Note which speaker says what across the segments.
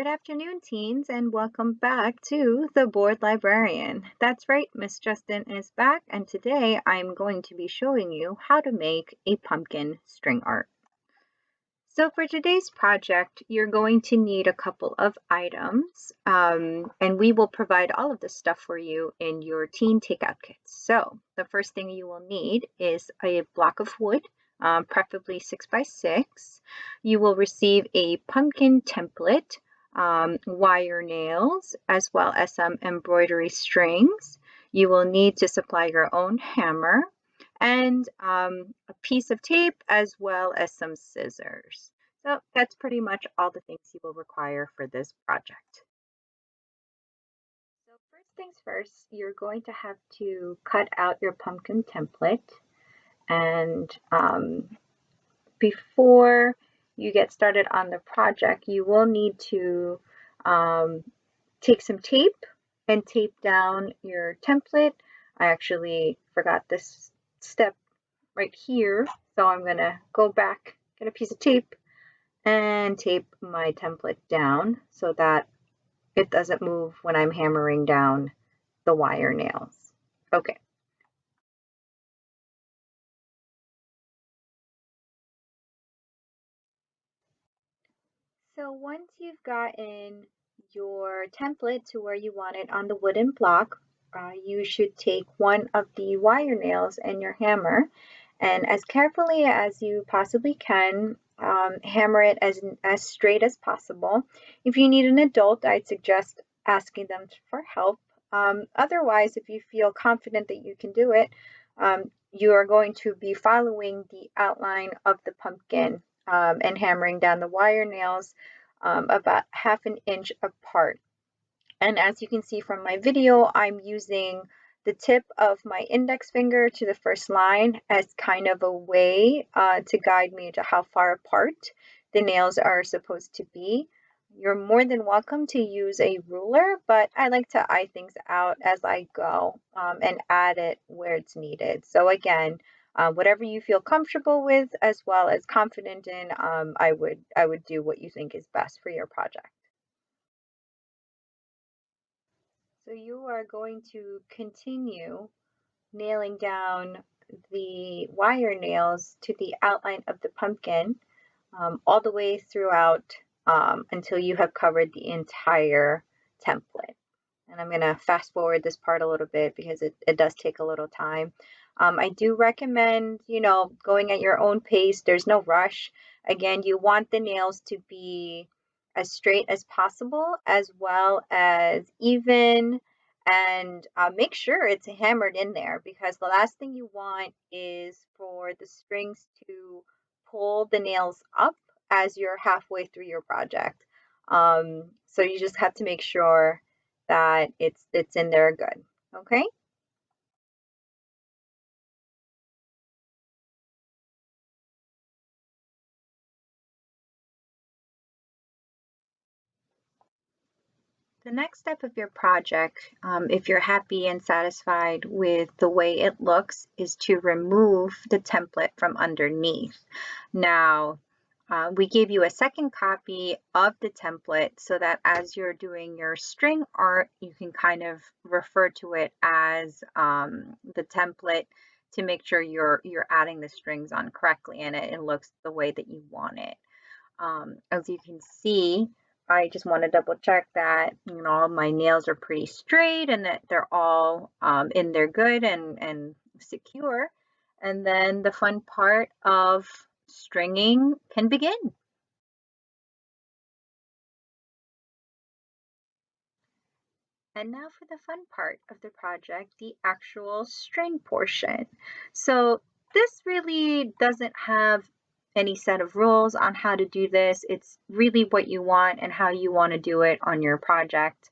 Speaker 1: afternoon, teens, and welcome back to the Board Librarian. That's right, Miss Justin is back, and today I'm going to be showing you how to make a pumpkin string art. So for today's project, you're going to need a couple of items, and we will provide all of this stuff for you in your teen takeout kits. So the first thing you will need is a block of wood, preferably 6x6. You will receive a pumpkin template, wire nails, as well as some embroidery strings. You will need to supply your own hammer and a piece of tape as well as some scissors. So that's pretty much all the things you will require for this project. So first things first, you're going to have to cut out your pumpkin template, and before you get started on the project, you will need to um, take some tape and tape down your template. I actually forgot this step right here, so I'm going to go back, get a piece of tape, and tape my template down so that it doesn't move when I'm hammering down the wire nails. Okay. So once you've gotten your template to where you want it on the wooden block, you should take one of the wire nails and your hammer, and as carefully as you possibly can, hammer it as straight as possible. If you need an adult, I'd suggest asking them for help. Otherwise, if you feel confident that you can do it, you are going to be following the outline of the pumpkin and hammering down the wire nails about 1/2 inch apart. And as you can see from my video, I'm using the tip of my index finger to the first line as kind of a way to guide me to how far apart the nails are supposed to be. You're more than welcome to use a ruler, but I like to eye things out as I go and add it where it's needed. So again, whatever you feel comfortable with as well as confident in, I would do what you think is best for your project. So you are going to continue nailing down the wire nails to the outline of the pumpkin all the way throughout until you have covered the entire template. And I'm going to fast forward this part a little bit because it does take a little time. I do recommend, going at your own pace. There's no rush. Again, you want the nails to be as straight as possible, as well as even, and make sure it's hammered in there because the last thing you want is for the strings to pull the nails up as you're halfway through your project. So you just have to make sure that it's in there good. Okay. The next step of your project, if you're happy and satisfied with the way it looks, is to remove the template from underneath. Now, we gave you a second copy of the template so that as you're doing your string art, you can kind of refer to it as the template to make sure you're adding the strings on correctly and it looks the way that you want it. As you can see, I just want to double check that all my nails are pretty straight and that they're all in there good and secure. And then the fun part of stringing can begin. And now for the fun part of the project, the actual string portion. So this really doesn't have any set of rules on how to do this. It's really what you want and how you want to do it on your project.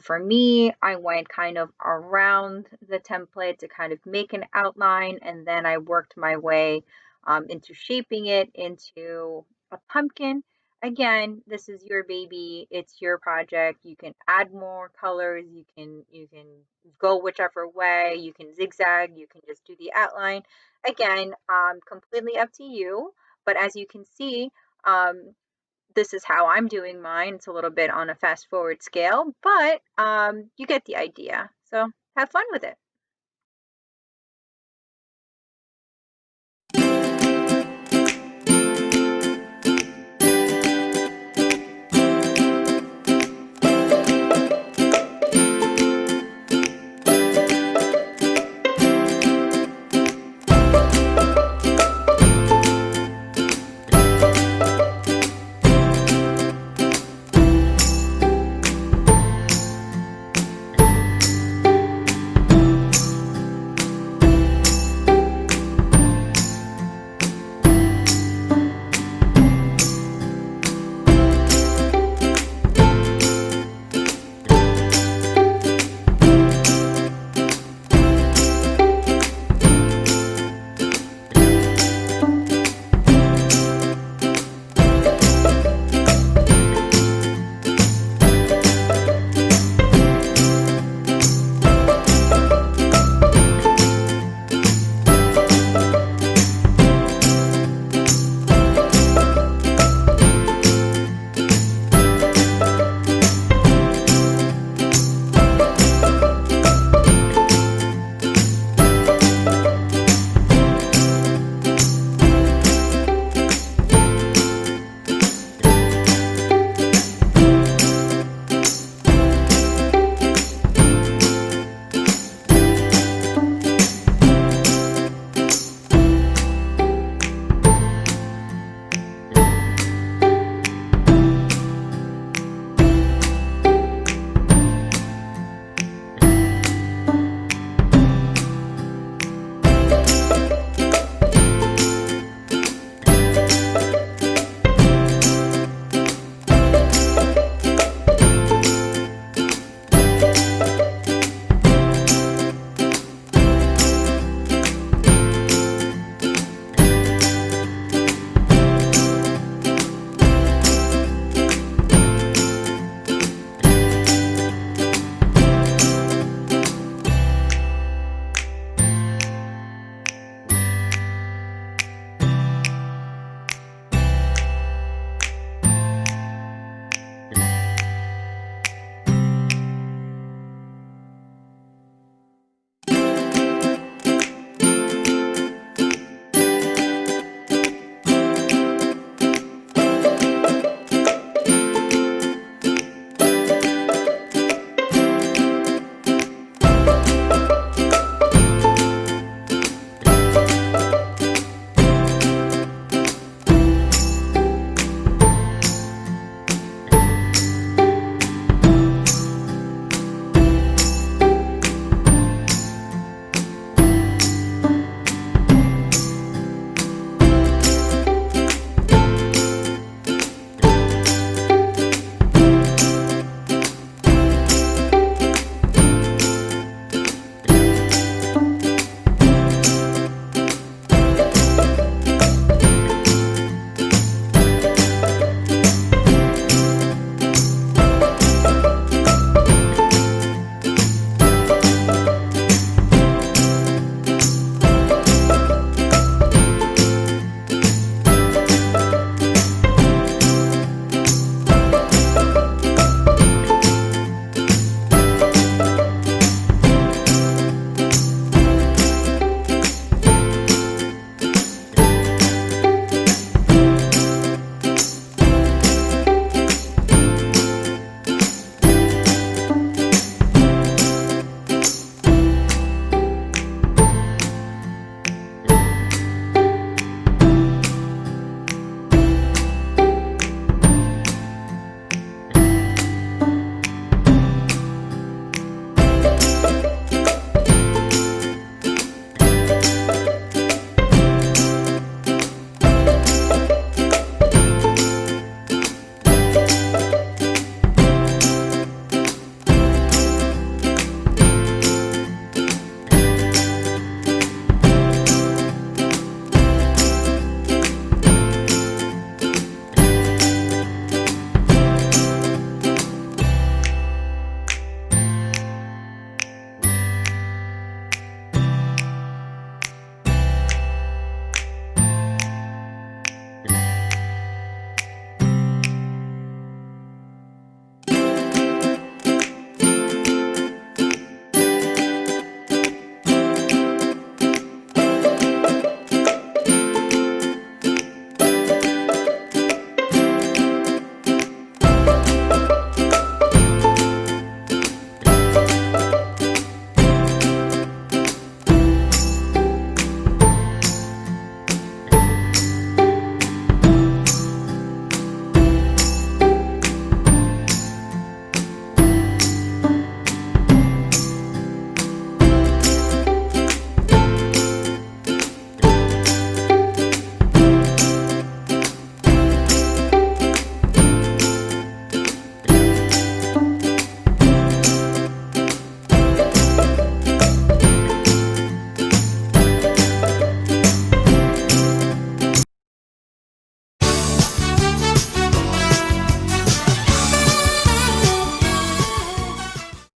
Speaker 1: For me, I went kind of around the template to kind of make an outline, and then I worked my way into shaping it into a pumpkin. Again, this is your baby, it's your project. You can add more colors, you can go whichever way, you can zigzag, you can just do the outline. Again, completely up to you. But as you can see, um, this is how I'm doing mine. It's a little bit on a fast forward scale, but you get the idea. So have fun with it.